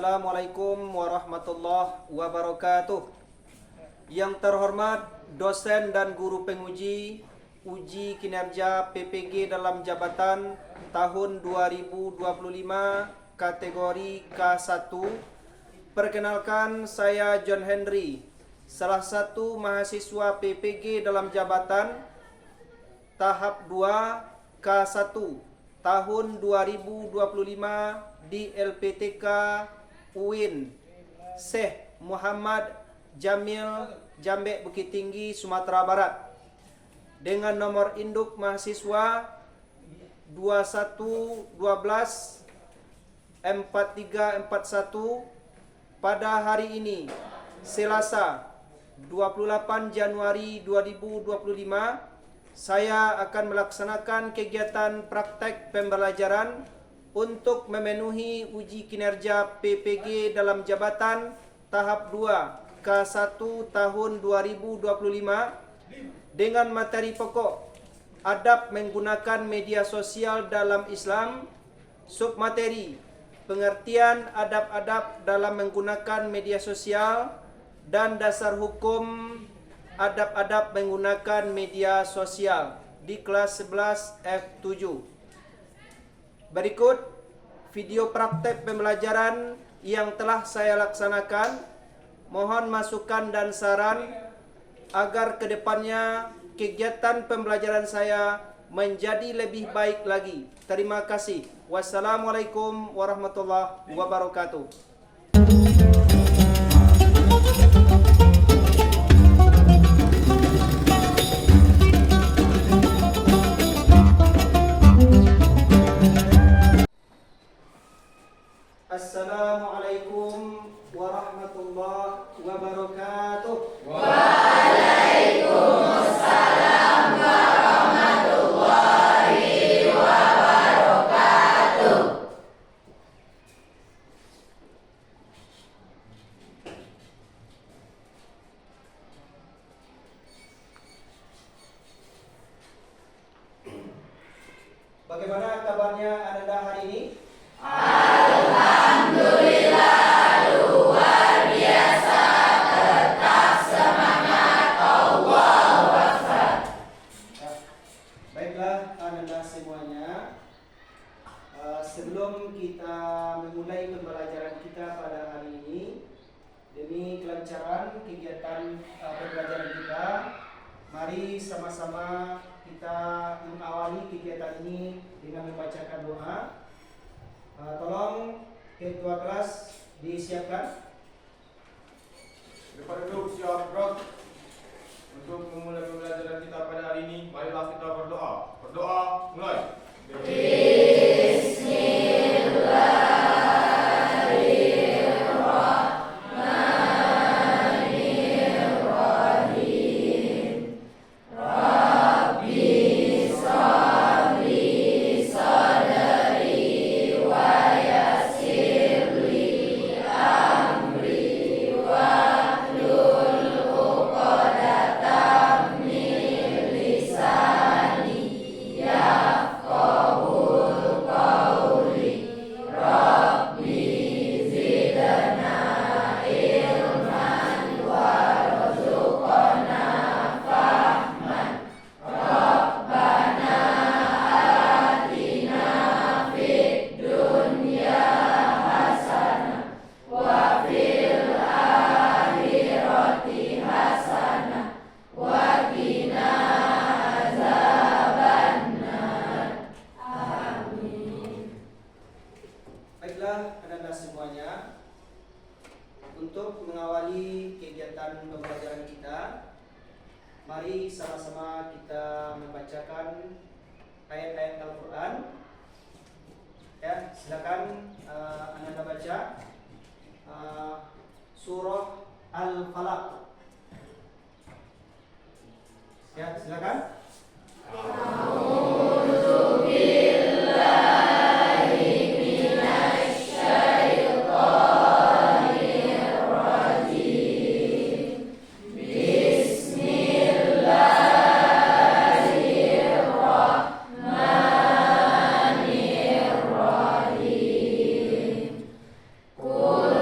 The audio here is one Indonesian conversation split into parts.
Assalamualaikum warahmatullahi wabarakatuh. Yang terhormat dosen dan guru penguji uji kinerja PPG dalam jabatan tahun 2025 kategori K1. Perkenalkan, saya John Henry, salah satu mahasiswa PPG dalam jabatan tahap 2 K1 tahun 2025 di LPTK UIN Syekh Muhammad Jamil, Jambek, Bukit Tinggi, Sumatera Barat, dengan nomor induk mahasiswa 21124341 pada hari ini, Selasa 28 Januari 2025. Saya akan melaksanakan kegiatan praktek pembelajaran untuk memenuhi uji kinerja PPG dalam jabatan tahap 2 K1 tahun 2025 dengan materi pokok adab menggunakan media sosial dalam Islam, submateri pengertian adab-adab dalam menggunakan media sosial, dan dasar hukum adab-adab menggunakan media sosial di kelas 11 F7. Berikut video praktek pembelajaran yang telah saya laksanakan. Mohon masukan dan saran agar kedepannya kegiatan pembelajaran saya menjadi lebih baik lagi. Terima kasih. Wassalamualaikum warahmatullahi wabarakatuh. Assalamualaikum warahmatullahi wabarakatuh. Waalaikumsalam warahmatullahi wabarakatuh. Bagaimana kabarnya Anda hari ini? Alhamdulillah, luar biasa, tetap semangat, Allahu Akbar. Baiklah Anda semuanya, sebelum kita memulai pembelajaran kita pada hari ini, demi kelancaran kegiatan pembelajaran kita, mari sama-sama kita mengawali kegiatan ini dengan membacakan doa. Tolong ketua kelas disiapkan. Daripada duduk siap gerak. Untuk memulai pembelajaran kita pada hari ini, marilah kita berdoa. Berdoa, mulai. Baiklah Anda semuanya, untuk mengawali kegiatan pembelajaran kita, mari sama-sama kita membacakan ayat-ayat Al-Quran. Ya, silakan Anda baca surah Al-Falaq. Ya, silakan. Bismillahirrahmanirrahim. Qul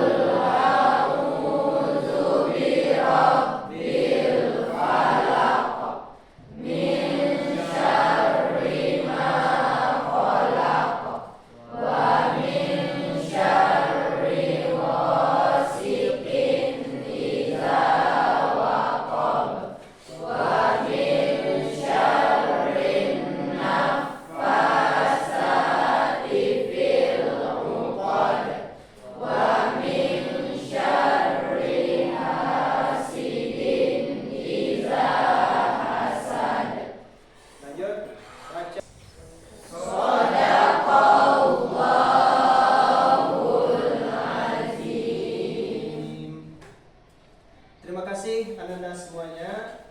Terima kasih Anda semuanya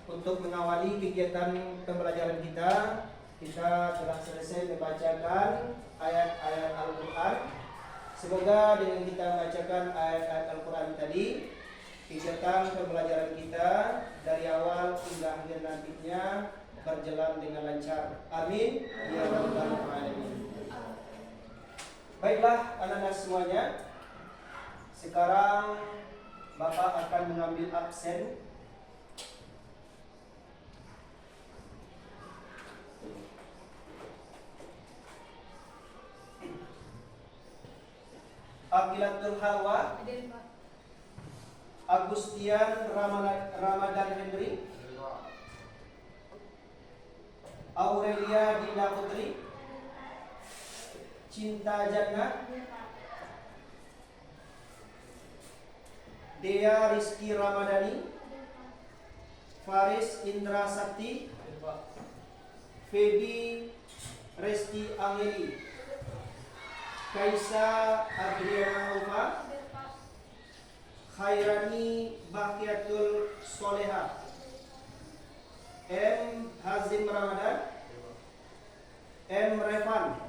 untuk mengawali kegiatan pembelajaran kita. Kita telah selesai membacakan ayat-ayat Al-Quran. Semoga dengan kita membacakan ayat-ayat Al-Quran tadi, kegiatan pembelajaran kita dari awal hingga akhir nantinya berjalan dengan lancar. Amin ya rabbal alamin. Baiklah anak-anak semuanya, sekarang Bapak akan mengambil absen. Aqilatul Halwa, Agustian Ramadan Henry, Aurelia Dinda Putri, Cinta Jannah, Dea Rizky Ramadhani, Faris Indra Sakti, Feby Resti Angeli, Kaisa Adriana Ufa, Khairani Bakiatul Soleha, M. Hazim Ramadan, M. Revan,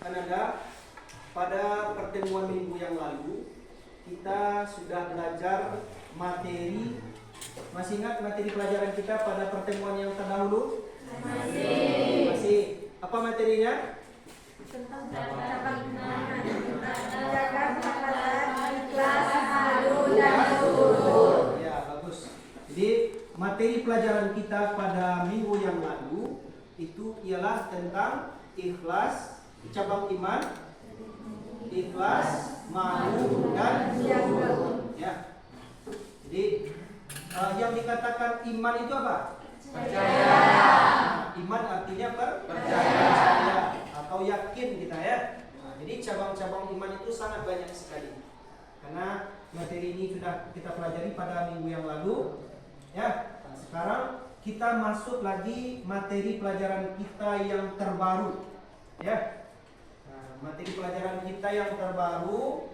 Kanada, pada pertemuan minggu yang lalu kita sudah belajar materi. Masih ingat materi pelajaran kita pada pertemuan yang terdahulu? Masih. Apa materinya? Tentang menjaga kesehatan ikhlas, malu dan syukur. Ya, bagus. Jadi materi pelajaran kita pada minggu yang lalu itu ialah tentang ikhlas, cabang iman, ikhlas, malu, dan zuhud. Ya. Jadi yang dikatakan iman itu apa? Percaya. Iman artinya percaya atau yakin kita ya. Jadi cabang-cabang iman itu sangat banyak sekali. Karena materi ini sudah kita pelajari pada minggu yang lalu. Ya. Sekarang kita masuk lagi materi pelajaran kita yang terbaru. Ya. Materi pelajaran kita yang terbaru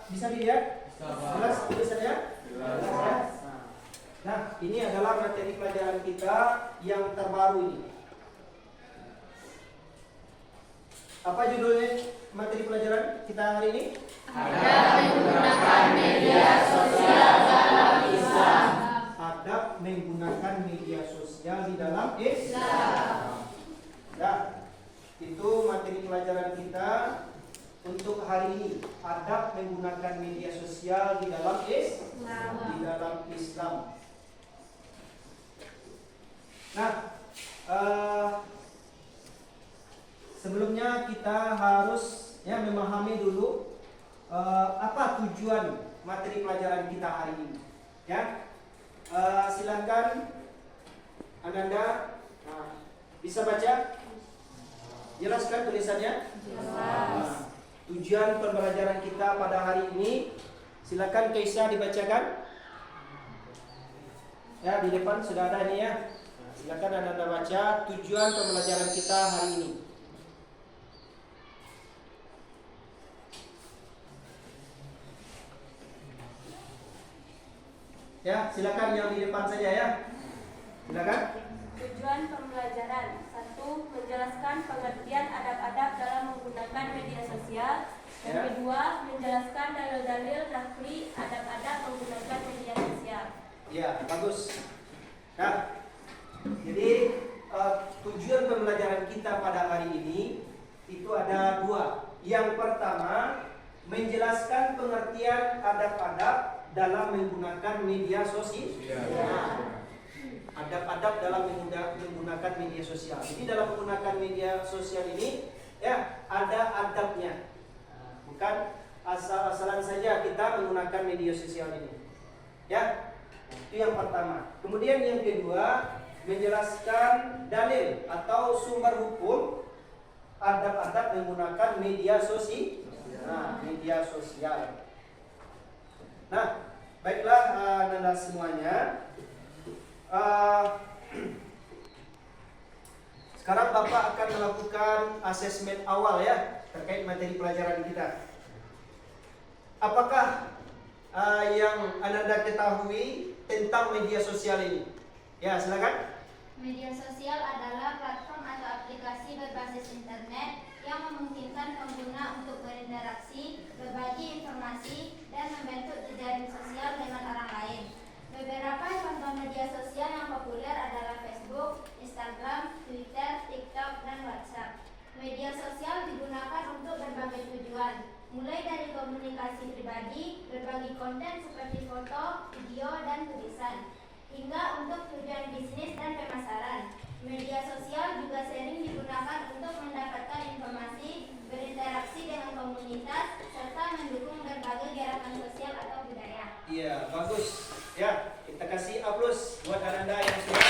bisa dilihat? Jelas tulisannya? Jelas. Nah, ini adalah materi pelajaran kita yang terbaru ini. Apa judulnya materi pelajaran kita hari ini? Adab menggunakan media sosial dalam Islam. Adab menggunakan media sosial di dalam Islam. Nah, itu materi pelajaran kita untuk hari ini. Adab menggunakan media sosial di dalam Islam. Nah, sebelumnya kita harus memahami dulu apa tujuan materi pelajaran kita hari ini. Ya, silakan Ananda bisa baca. Jelaskan tulisannya. Jelas. Tujuan pembelajaran kita pada hari ini, silakan Kaisa dibacakan. Ya, di depan sudah ada ini ya. Silakan Anda baca tujuan pembelajaran kita hari ini. Ya, silakan yang di depan saja ya. Silakan. Tujuan pembelajaran 1. Menjelaskan pengertian adab-adab dalam menggunakan media sosial. Yang kedua, menjelaskan dalil-dalil nakli adab-adab menggunakan media sosial. Ya, bagus. Nah, jadi tujuan pembelajaran kita pada hari ini itu ada dua. Yang pertama, menjelaskan pengertian adab-adab dalam menggunakan media sosial. Adab-adab dalam menggunakan media sosial. Jadi dalam menggunakan media sosial ini ya ada adabnya. Bukan asal-asalan saja kita menggunakan media sosial ini. Ya. Itu yang pertama. Kemudian yang kedua, menjelaskan dalil atau sumber hukum adab-adab menggunakan media sosial. Media sosial. Nah, baiklah Nanda semuanya. Sekarang Bapak akan melakukan asesmen awal ya terkait materi pelajaran kita. Apakah yang Anda ketahui tentang media sosial ini? Ya, silakan. Media sosial adalah platform atau aplikasi berbasis internet yang memungkinkan pengguna untuk berinteraksi, berbagi informasi, dan membentuk jejaring sosial dengan orang lain. Beberapa contoh media sosial yang populer adalah Facebook, Instagram, Twitter, TikTok, dan WhatsApp. Media sosial digunakan untuk berbagai tujuan, mulai dari komunikasi pribadi, berbagi konten seperti foto, video, dan tulisan, hingga untuk tujuan bisnis dan pemasaran. Media sosial juga sering digunakan untuk mendapatkan informasi, berinteraksi dengan komunitas, serta mendukung berbagai gerakan sosial atau budaya. Iya, bagus. Ya, kita kasih aplaus buat Anda yang sudah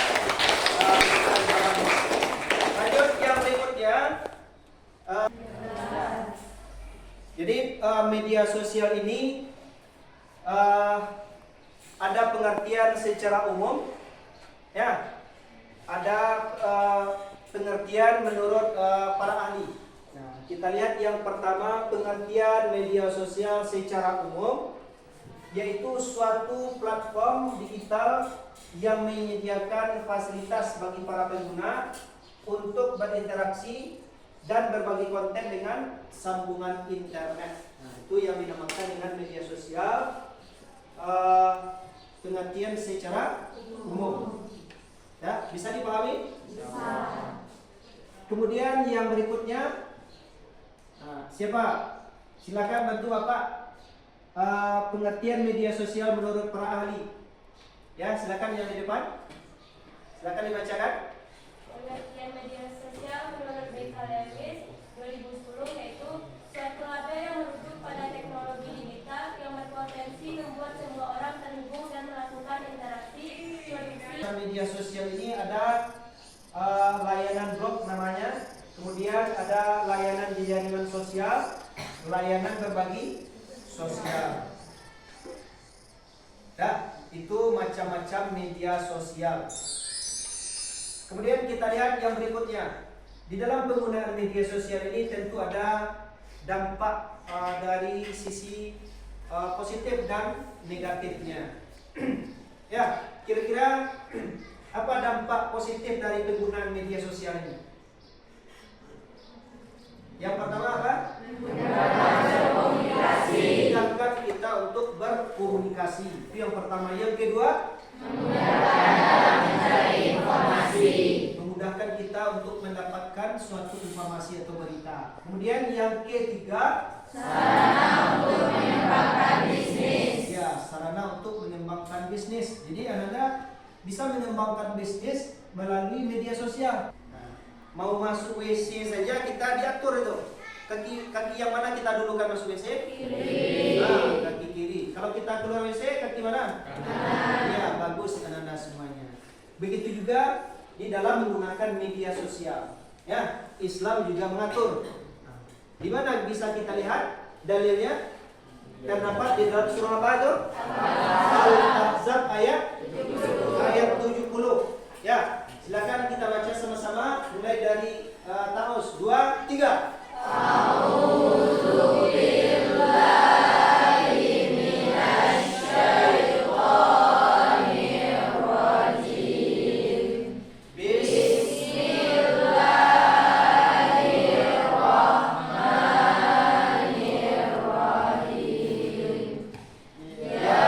lanjut yang berikutnya. Jadi media sosial ini ada pengertian secara umum, ya. Ada pengertian menurut para ahli. Nah, kita lihat yang pertama, pengertian media sosial secara umum, yaitu suatu platform digital yang menyediakan fasilitas bagi para pengguna untuk berinteraksi dan berbagi konten dengan sambungan internet. Nah, itu yang dinamakan dengan media sosial, pengertian secara umum. Ya, bisa dipahami? Bisa. Kemudian yang berikutnya, Nah, siapa? Silakan bantu Bapak pengertian media sosial menurut para ahli. Ya, silakan yang di depan. Silakan dibacakan. Pengertian media sosial menurut Beckham Lewis 2010 yaitu suatu label yang merujuk pada teknologi digital yang berpotensi membuat semua orang terhubung dan melakukan interaksi produksi. Media sosial ini ada layanan blog namanya, kemudian ada layanan di jaringan sosial, layanan berbagi sosial. Nah, itu macam-macam media sosial. Kemudian kita lihat yang berikutnya. Di dalam penggunaan media sosial ini tentu ada dampak dari sisi positif dan negatifnya. Ya, kira-kira apa dampak positif dari penggunaan media sosial ini? Yang pertama apa? Memudahkan kita untuk berkomunikasi. Itu yang pertama. Yang kedua, memudahkan kita untuk mendapatkan suatu informasi atau berita. Kemudian yang ketiga, sarana untuk mengembangkan bisnis. Ya, sarana untuk mengembangkan bisnis. Jadi Anda bisa mengembangkan bisnis melalui media sosial. Mau masuk WC saja kita diatur itu. Kaki yang mana kita dulukan masuk WC? Kiri. Nah, kaki kiri. Kalau kita keluar WC, kaki mana? Kanan. Ya, bagus anak-anak semuanya. Begitu juga di dalam menggunakan media sosial. Ya, Islam juga mengatur. Di mana bisa kita lihat dalilnya? Terdapat di dalam surah apa itu? Al-Ahzab ayat 70. Ya, silakan kita baca sama-sama mulai dari Taus 2, 3. A'udzu billahi minasy syaithanir rajim. Bismillahirrahmanirrahim. Ya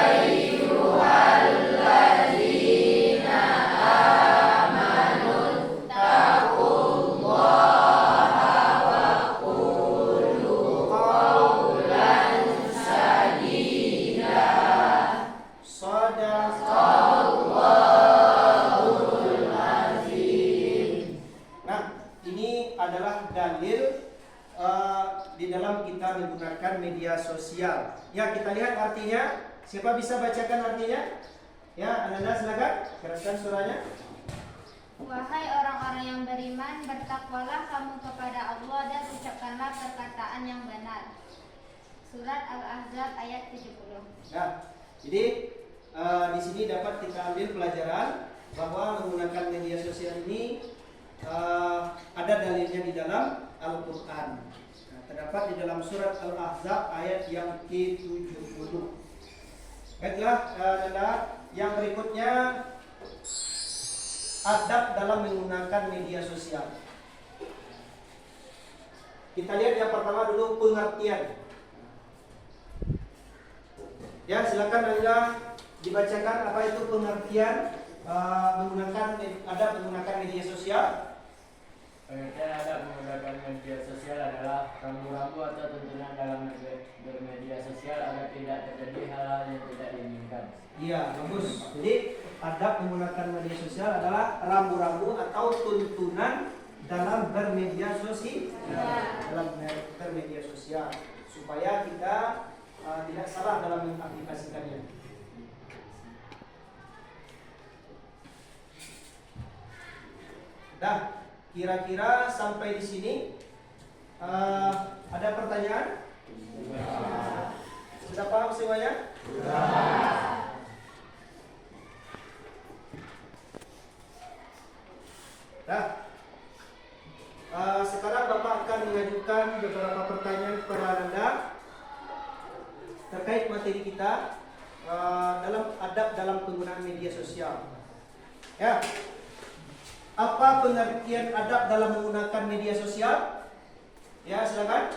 ayyuhalladzina amanu taqullaha wa qulu qawlan sadida. Shadaqallahul azim. Nah, ini adalah dalil di dalam kita menggunakan media sosial. Ya, kita lihat artinya. Siapa bisa bacakan artinya? Ya, Anda silakan. Keraskan surahnya. Wahai orang-orang yang beriman, bertakwalah kamu kepada Allah dan ucapkanlah perkataan yang benar. Surat Al-Ahzab ayat 70. Ya, jadi di sini dapat kita ambil pelajaran bahwa menggunakan media sosial ini ada dalilnya di dalam Al-Quran. Nah, terdapat di dalam surat Al-Ahzab ayat yang ke-70. Baiklah, yang berikutnya adab dalam menggunakan media sosial. Kita lihat yang pertama dulu pengertian. Ya, silakan Anda dibacakan apa itu pengertian menggunakan media sosial. Pengertian adab menggunakan media sosial adalah rambu-rambu atau tuntunan dalam bermedia sosial agar tidak terjadi hal-hal yang tidak diinginkan. Iya, bagus. Jadi adab menggunakan media sosial adalah rambu-rambu atau tuntunan dalam bermedia sosial. Dalam bermedia sosial supaya kita tidak salah dalam mengaplikasikannya. Nah, kira-kira sampai di sini ada pertanyaan? Sudah paham semuanya? Nah, sekarang Bapak akan mengajukan beberapa pertanyaan kepada Anda terkait materi kita dalam adab dalam penggunaan media sosial. Ya, apa pengertian adab dalam menggunakan media sosial? Ya, silakan.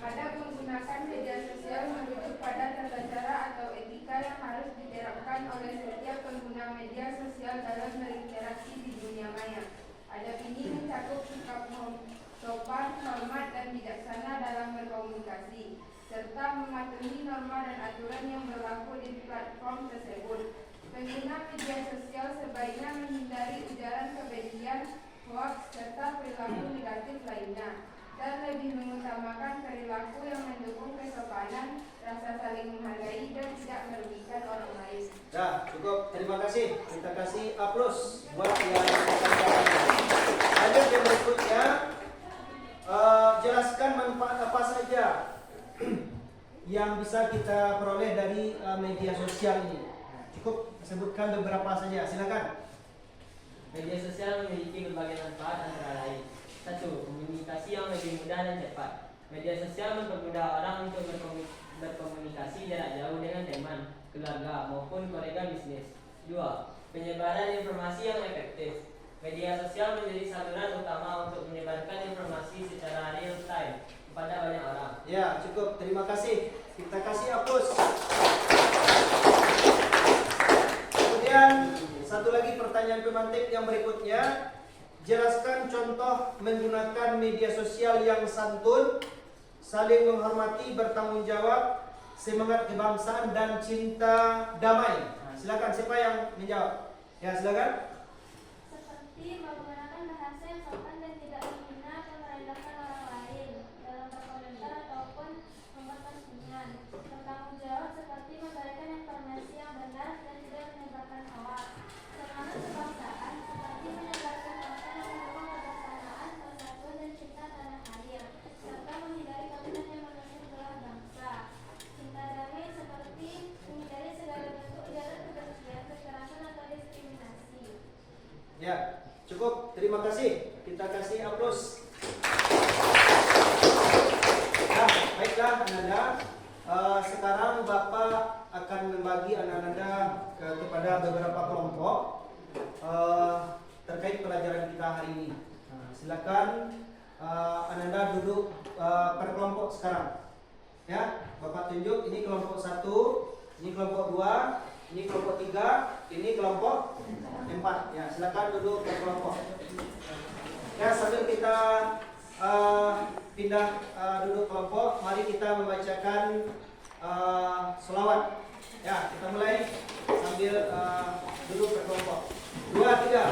Adab menggunakan media sosial merujuk pada tata cara atau etika yang harus diterapkan oleh setiap pengguna media sosial dalam berinteraksi di dunia maya. Adab ini mencakup sikap sopan, hormat, memenuhi norma dan aturan yang berlaku di platform tersebut. Pengguna media sosial sebaiknya menghindari ujaran kebencian, hoaks, serta perilaku negatif lainnya, dan lebih mengutamakan perilaku yang mendukung kesopanan, rasa saling menghargai, dan tidak merugikan orang lain. Dah, cukup. Terima kasih. Kita kasih aplaus buat yang lanjut yang berikutnya. Jelaskan manfaat apa saja yang bisa kita peroleh dari media sosial ini. Cukup sebutkan beberapa saja. Silakan. Media sosial memiliki berbagai manfaat antara lain. 1. Komunikasi yang lebih mudah dan cepat. Media sosial mempermudah orang untuk berkomunikasi jarak jauh dengan teman, keluarga, maupun kolega bisnis. 2. Penyebaran informasi yang efektif. Media sosial menjadi saluran utama untuk menyebarkan informasi secara real time kepada banyak orang. Ya, cukup. Terima kasih. Kita kasih aplaus. Kemudian satu lagi pertanyaan pemantik yang berikutnya. Jelaskan contoh menggunakan media sosial yang santun, saling menghormati, bertanggung jawab, semangat kebangsaan, dan cinta damai. Nah, silakan, siapa yang menjawab? Ya, silakan. Seperti menggunakan bahasa yang sopan dan tidak menghina atau merendahkan orang lain dalam berkomentar ataupun membuat postingan. Bertanggung jawab seperti memberikan informasi yang benar dan tidak menyebarkan hoax. Semangat kebangsaan seperti menyebarkan konten yang mendukung kebersamaan, persatuan, dan cinta tanah air, serta menghindari konten yang memecah belah bangsa. Cinta damai seperti menghindari segala bentuk ujaran kebencian, kekerasan, atau diskriminasi. Ya, cukup. Terima kasih. Kita kasih aplaus. Nah, baiklah Ananda. Sekarang Bapak akan membagi Ananda kepada beberapa kelompok terkait pelajaran kita hari ini. Nah, silakan Ananda duduk per kelompok sekarang. Ya, Bapak tunjuk. Ini kelompok 1, ini kelompok 2, ini kelompok 3, ini kelompok 4. Ya, silakan duduk per kelompok. Ya, sambil kita pindah duduk kelompok, mari kita membacakan sholawat. Ya, kita mulai sambil duduk per kelompok. 2, 3.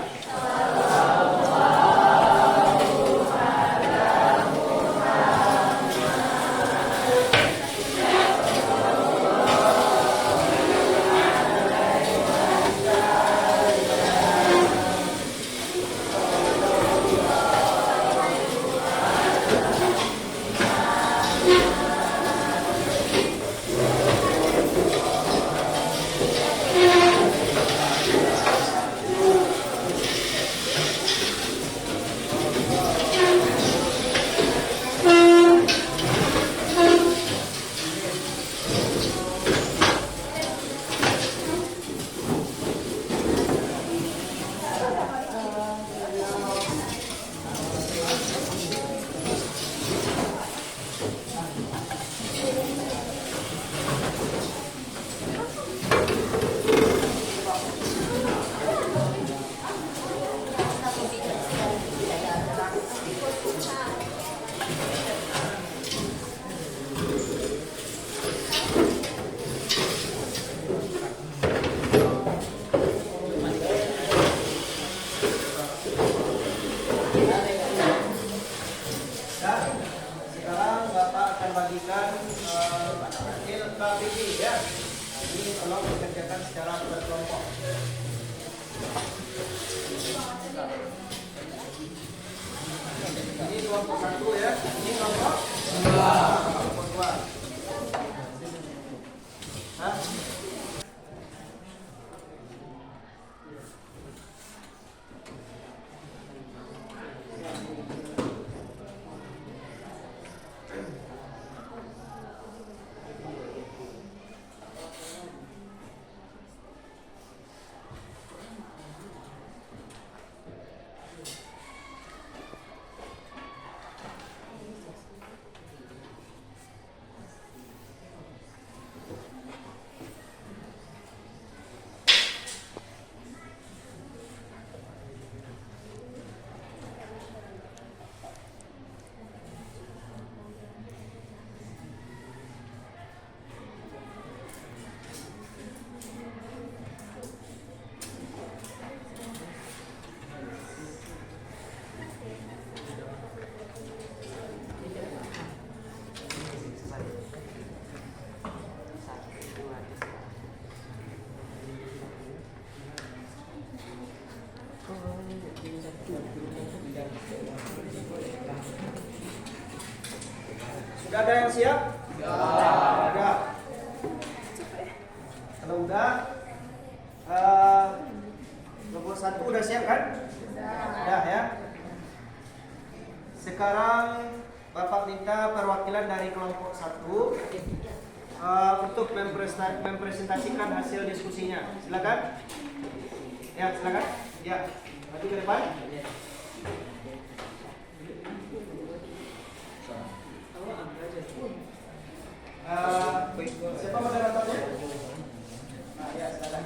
LKPP ya. Ini tolong dikerjakan secara berkelompok. Ini kelompok 1 ya. Ini kelompok 2. Kelompok 2. Hah? Sudah ada yang siap? Ada. Kalau udah, kelompok 1 udah siap kan? Sudah ya. Sekarang Bapak minta perwakilan dari kelompok 1 untuk mempresentasikan hasil diskusinya. Silakan. Ya, silakan. Ya, maju ke depan. Siapa moderatornya? Ya, silakan.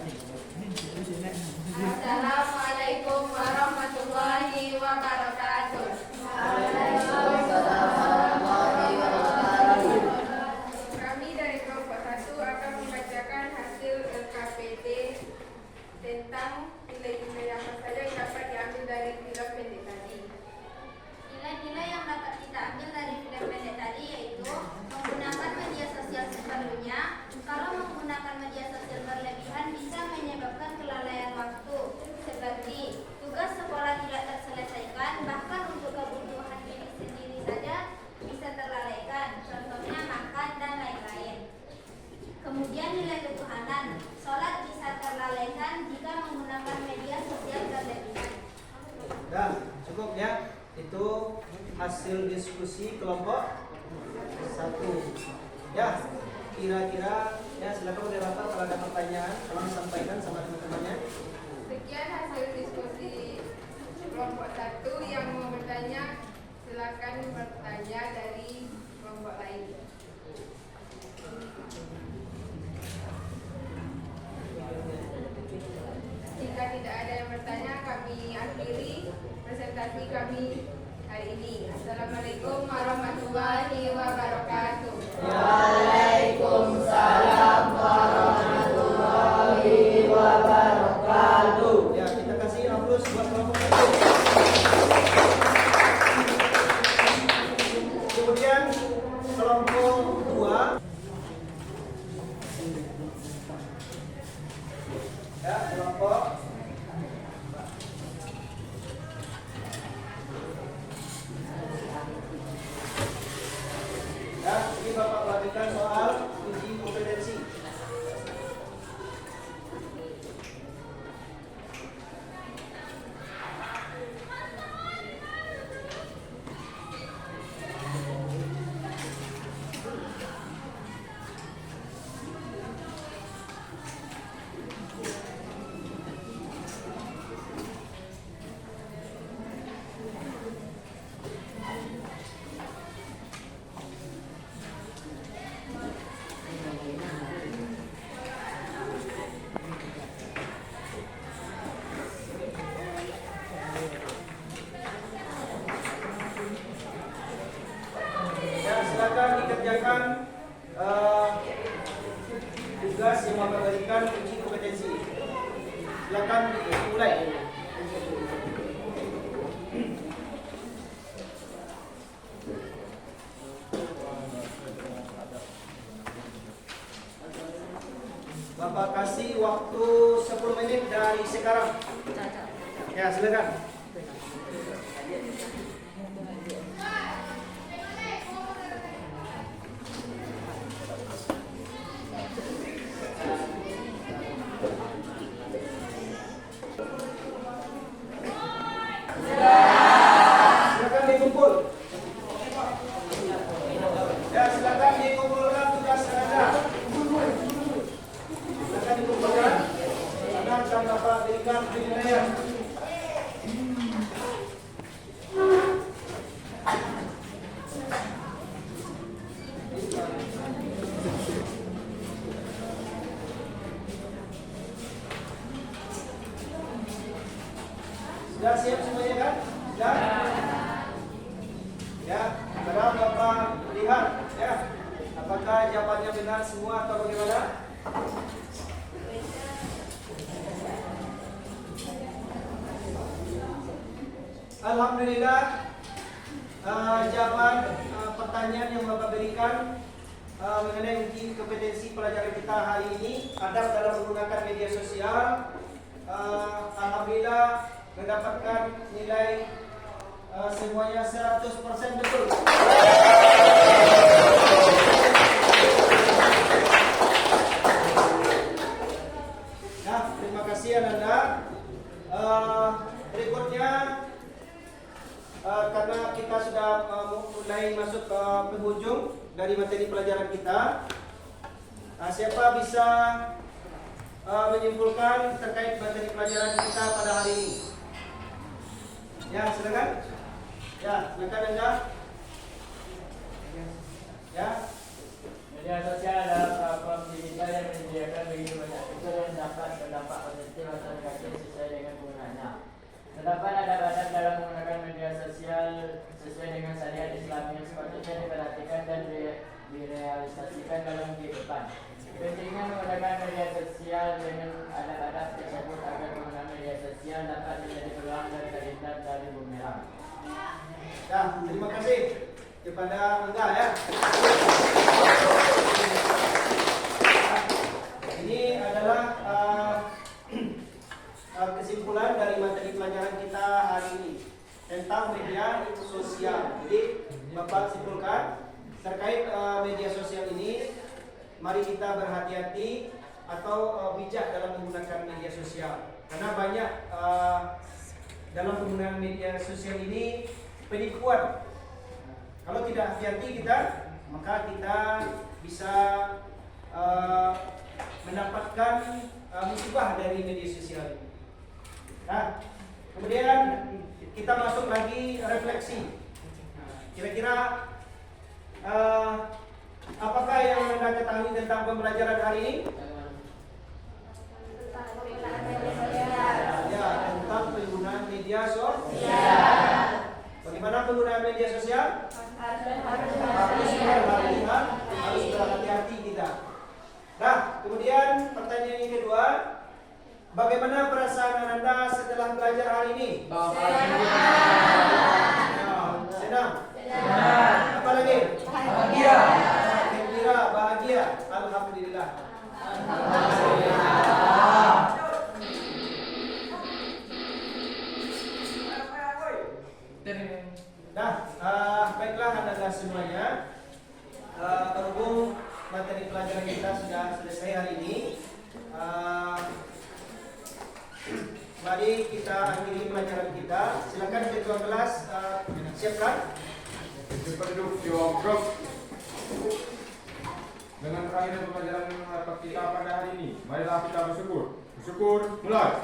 Assalamualaikum warahmatullahi wabarakatuh. Kami dari kelompok 1 akan membacakan hasil LKPD tentang nilai-nilai apa saja yang dapat diambil dari film pendek tadi. Nilai-nilai yang dapat kita ambil dari film pendek tadi yaitu menggunakan media sosial seperlunya. Kalau menggunakan media sosial berlebihan bisa menyebabkan kelalaian waktu, seperti tugas sekolah tidak terselesaikan, bahkan untuk kebutuhan diri sendiri saja bisa terlalaikan, contohnya makan dan lain-lain. Kemudian nilai ketuhanan, sholat bisa terlalaikan jika menggunakan media sosial berlebihan. Dah, cukup ya. Itu hasil diskusi kelompok 1. Ya, kira-kira ya silakan moderator kalau ada pertanyaan tolong sampaikan sama teman-temannya. Sekian hasil diskusi kelompok 1. Yang mau bertanya silakan bertanya dari kelompok lain. Jika tidak ada yang bertanya, kami akhiri presentasi kami hari ini. Assalamualaikum warahmatullahi wabarakatuh. Ya, kita kasih aplaus buat kelompok 1. Kemudian kelompok 2. Ya, kelompok ya, ini Bapak perhatikan soal uji kompetensi. Ya, silakan dikerjakan tugas yang Bapak berikan uji kompetensi. Silakan mulai. Bapak kasih waktu 10 menit dari sekarang. Ya, silakan. Silakan dikumpul. Ya, silakan dikumpulkan tugas Anda. Silakan dikumpulkan. Karena akan Bapak berikan penilaian. Sudah siap semuanya kan? Sudah? Ya, sekarang Bapak lihat ya, apakah jawabannya benar semua atau bagaimana? Alhamdulillah, jawaban pertanyaan yang Bapak berikan mengenai uji kompetensi pelajaran kita hari ini, adab dalam menggunakan media sosial, alhamdulillah mendapatkan nilai semuanya 100% betul. kita sudah mulai masuk ke penghujung dari materi pelajaran kita. Siapa bisa menyimpulkan terkait materi pelajaran kita pada hari ini? Ya, silakan. Ya, silakan Anda. Ya. Media sosial adalah platform digital yang menyediakan begitu banyak fitur yang dapat berdampak positif atau negatif sesuai dengan penggunaannya. Terdapat adab-adab dalam menggunakan media sosial sesuai dengan syariat Islam yang sepatutnya diperhatikan dan direalisasikan dalam kehidupan. Pentingnya menggunakan media sosial dengan adab-adab tersebut agar penggunaan media sosial dapat menjadi peluang dan terhindar dari bumerang. Ya, terima kasih kepada Anda ya. Ini adalah kesimpulan dari materi pelajaran kita hari ini tentang media sosial. Jadi Bapak simpulkan terkait media sosial ini, mari kita berhati-hati atau bijak dalam menggunakan media sosial. Karena banyak dalam penggunaan media sosial ini penipuan. Kalau tidak hati-hati kita, maka kita bisa mendapatkan musibah dari media sosial ini. Nah, kemudian kita masuk lagi refleksi. Kira-kira apakah yang Anda ketahui tentang pembelajaran hari ini? Ya, tentang penggunaan media sosial. Bagaimana penggunaan media sosial? Harus berhati-hati kita. Nah, kemudian pertanyaan yang kedua, bagaimana perasaan Anda setelah belajar hari ini? Senang. Apa lagi? Bahagia. Gembira, bahagia. Alhamdulillah. Nah, baiklah anak-anak semuanya. Berhubung materi pelajaran kita sudah selesai hari ini, mari kita akhiri pelajaran kita. Silakan ketua kelas siapkan. Berduduk di workshop. Dengan terakhir pembelajaran kita pada hari ini, marilah kita bersyukur. Bersyukur mulai.